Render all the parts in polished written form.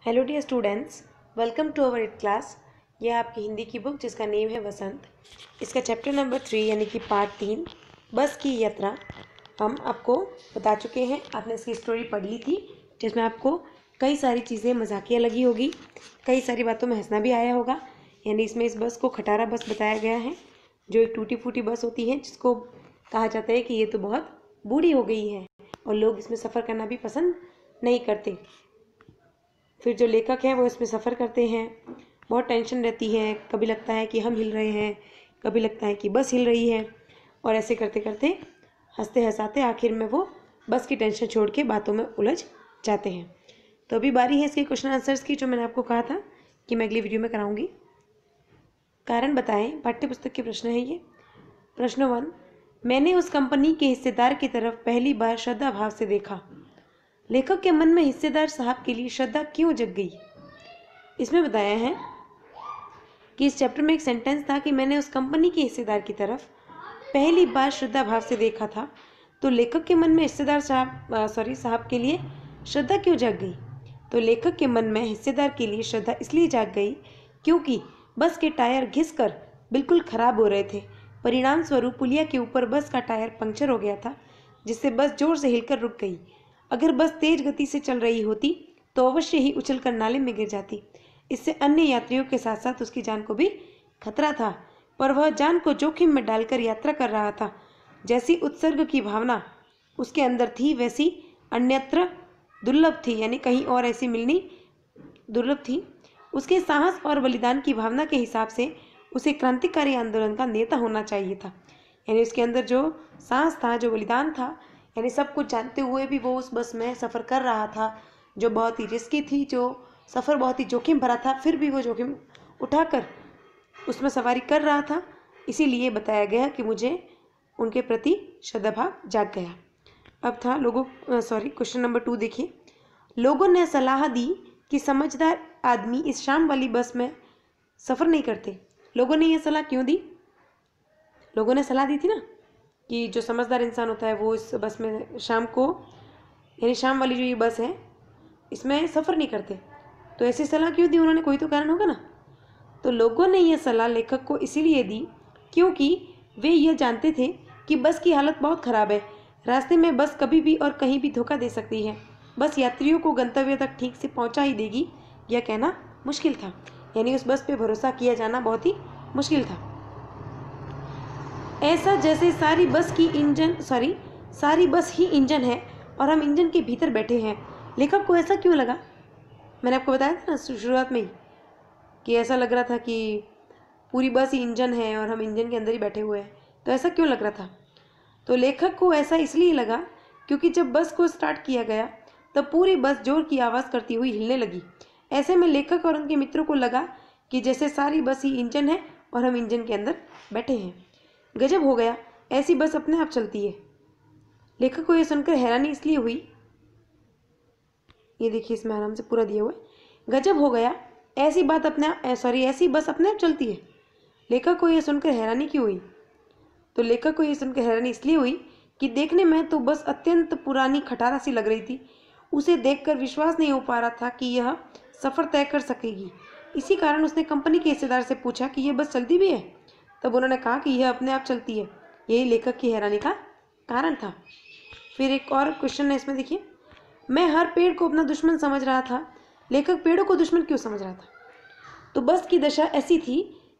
Hello dear students, welcome to our it class. ये आपकी हिंदी की बुक जिसका नेम है वसंत। इसका चैप्टर नंबर 3 यानी कि पार्ट 3 बस की यात्रा हम आपको बता चुके हैं। आपने इसकी स्टोरी पढ़ ली थी जिसमें आपको कई सारी चीज़ें मजाकिया लगी होगी, कई सारी बातों में हंसना भी आया होगा। यानी इसमें इस बस को खटारा बस बताया गया है, जो एक टूटी फूटी बस होती है जिसको कहा जाता है कि ये तो बहुत बूढ़ी हो गई है और लोग इसमें सफ़र करना भी पसंद नहीं करते। फिर जो लेखक हैं वो इसमें सफ़र करते हैं, बहुत टेंशन रहती है, कभी लगता है कि हम हिल रहे हैं, कभी लगता है कि बस हिल रही है, और ऐसे करते करते हंसते हंसाते आखिर में वो बस की टेंशन छोड़ के बातों में उलझ जाते हैं। तो अभी बारी है इसके क्वेश्चन आंसर्स की, जो मैंने आपको कहा था कि मैं अगली वीडियो में कराऊंगी। कारण बताएं, पाठ्य पुस्तक के प्रश्न है ये। प्रश्न 1, मैंने उस कंपनी के हिस्सेदार की तरफ पहली बार श्रद्धा भाव से देखा। लेखक के मन में हिस्सेदार साहब के लिए श्रद्धा क्यों जग गई? इसमें बताया है कि इस चैप्टर में एक सेंटेंस था कि मैंने उस कंपनी के हिस्सेदार की तरफ पहली बार श्रद्धा भाव से देखा था। तो लेखक के मन में हिस्सेदार साहब के लिए श्रद्धा क्यों जग गई? तो लेखक के मन में हिस्सेदार के लिए श्रद्धा इसलिए जाग गई क्योंकि बस के टायर घिसकर बिल्कुल खराब हो रहे थे। परिणाम स्वरूप पुलिया के ऊपर बस का टायर पंक्चर हो गया था, जिससे बस जोर से हिलकर रुक गई। अगर बस तेज गति से चल रही होती तो अवश्य ही उछलकर नाले में गिर जाती। इससे अन्य यात्रियों के साथ साथ उसकी जान को भी खतरा था, पर वह जान को जोखिम में डालकर यात्रा कर रहा था। जैसी उत्सर्ग की भावना उसके अंदर थी, वैसी अन्यत्र दुर्लभ थी, यानी कहीं और ऐसी मिलनी दुर्लभ थी। उसके साहस और बलिदान की भावना के हिसाब से उसे क्रांतिकारी आंदोलन का नेता होना चाहिए था। यानी उसके अंदर जो साहस था, जो बलिदान था, यानी सब कुछ जानते हुए भी वो उस बस में सफ़र कर रहा था, जो बहुत ही रिस्की थी, जो सफ़र बहुत ही जोखिम भरा था, फिर भी वो जोखिम उठाकर उसमें सवारी कर रहा था। इसीलिए बताया गया कि मुझे उनके प्रति श्रद्धाभाव जाग गया। अब था क्वेश्चन नंबर 2 देखिए। लोगों ने सलाह दी कि समझदार आदमी इस शाम वाली बस में सफ़र नहीं करते। लोगों ने यह सलाह क्यों दी? लोगों ने सलाह दी थी ना कि जो समझदार इंसान होता है वो इस बस में शाम को, यानी शाम वाली जो ये बस है, इसमें सफ़र नहीं करते। तो ऐसी सलाह क्यों दी उन्होंने? कोई तो कारण होगा ना। तो लोगों ने यह सलाह लेखक को इसीलिए दी क्योंकि वे यह जानते थे कि बस की हालत बहुत ख़राब है। रास्ते में बस कभी भी और कहीं भी धोखा दे सकती है। बस यात्रियों को गंतव्य तक ठीक से पहुंचा ही देगी, यह कहना मुश्किल था। यानी उस बस पे भरोसा किया जाना बहुत ही मुश्किल था। ऐसा जैसे सारी बस ही इंजन है और हम इंजन के भीतर बैठे हैं। लेखक को ऐसा क्यों लगा? मैंने आपको बताया था ना शुरुआत में ही कि ऐसा लग रहा था कि पूरी बस ही इंजन है और हम इंजन के अंदर ही बैठे हुए हैं। तो ऐसा क्यों लग रहा था? तो लेखक को ऐसा इसलिए लगा क्योंकि जब बस को स्टार्ट किया गया तब पूरी बस जोर की आवाज़ करती हुई हिलने लगी। ऐसे में लेखक और उनके मित्रों को लगा कि जैसे सारी बस ही इंजन है और हम इंजन के अंदर बैठे हैं। गजब हो गया, ऐसी बस अपने आप चलती है। लेखक को यह सुनकर हैरानी इसलिए हुई, ये देखिए इसमें आराम से पूरा दिया हुआ है। गजब हो गया, ऐसी बस अपने आप चलती है। लेखक को यह सुनकर हैरानी क्यों हुई? तो लेखक को यह सुनकर हैरानी इसलिए हुई कि देखने में तो बस अत्यंत पुरानी खटारा सी लग रही थी। उसे देखकर विश्वास नहीं हो पा रहा था कि यह सफ़र तय कर सकेगी। इसी कारण उसने कंपनी के हिस्सेदार से पूछा कि यह बस चलती भी है। तब उन्होंने कहा कि यह अपने आप चलती है। यही लेखक की हैरानी का कारण था। फिर एक और क्वेश्चन है इसमें, देखिए। मैं हर पेड़ को अपना दुश्मन समझ रहा था। लेखक पेड़ों को दुश्मन क्यों समझ रहा था? तो बस की दशा ऐसी थी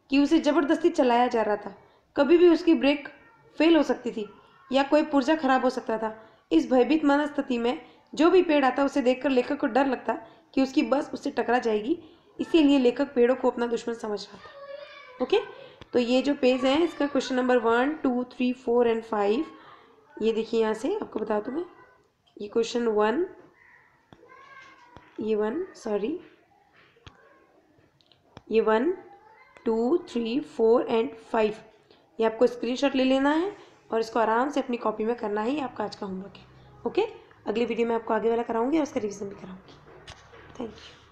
कि उसे ज़बरदस्ती चलाया जा रहा था। कभी भी उसकी ब्रेक फेल हो सकती थी या कोई पुर्जा खराब हो सकता था। इस भयभीत मनस्थिति में जो भी पेड़ आता उसे देखकर लेखक को डर लगता कि उसकी बस उससे टकरा जाएगी। इसीलिए लेखक पेड़ों को अपना दुश्मन समझ रहा था। ओके, तो ये जो पेज है इसका क्वेश्चन नंबर 1, 2, 3, 4 एंड 5, ये देखिए यहाँ से आपको बता दूँ मैं। ये क्वेश्चन 1, ये 1, 2, 3, 4 एंड 5, ये आपको स्क्रीनशॉट ले लेना है और इसको आराम से अपनी कॉपी में करना ही आपका आज का होमवर्क है। ओके, अगली वीडियो में आपको आगे वाला कराऊंगी और उसका रिवीजन भी कराऊंगी। Thank you.